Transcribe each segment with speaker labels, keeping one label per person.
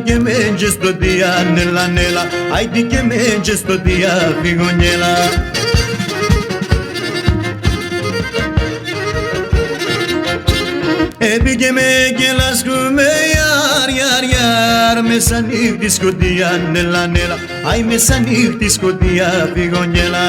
Speaker 1: que me gesto dia nella nella, ai di che me gesto dia figognela. Ebi che me che la scume yar me sanif disco dia nella nella, ai me sanif disco dia figognela.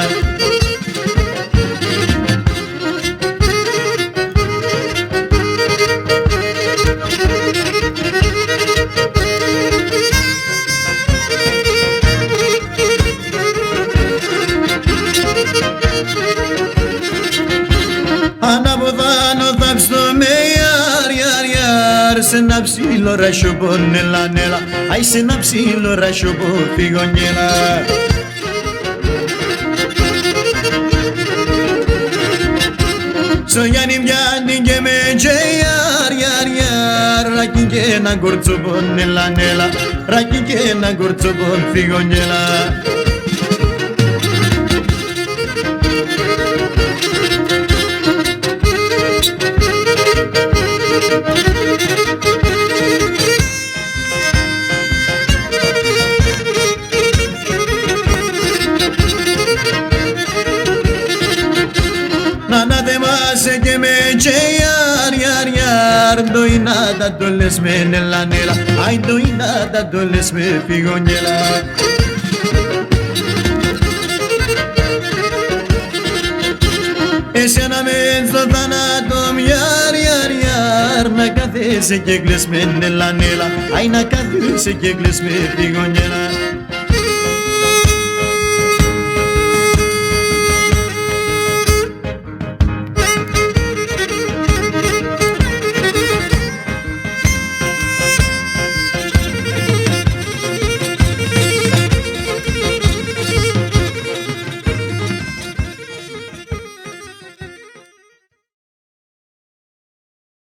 Speaker 1: Αναποδάνω θάψτο με yar σε ένα ψήλο ρασιοπό νέλα νέλα, αι σε ένα ψήλο ρασιοπό φιγονιέλα. Στο Γιάννη πιάνει και με και yar ράκι και ένα κορτσοπό νέλα νέλα, ράκι και ένα κορτσοπό φιγονιέλα. Να δεμάσαι και με και yar το ινάτα το λες με νέλα νέλα, αι το ινάτα το λες με φιγονιέλα. Εσένα μεν στο θάνατο yar να κάθεσαι και κλαις με νέλα νέλα, αι να κάθεσαι και κλαις με φιγονιέλα.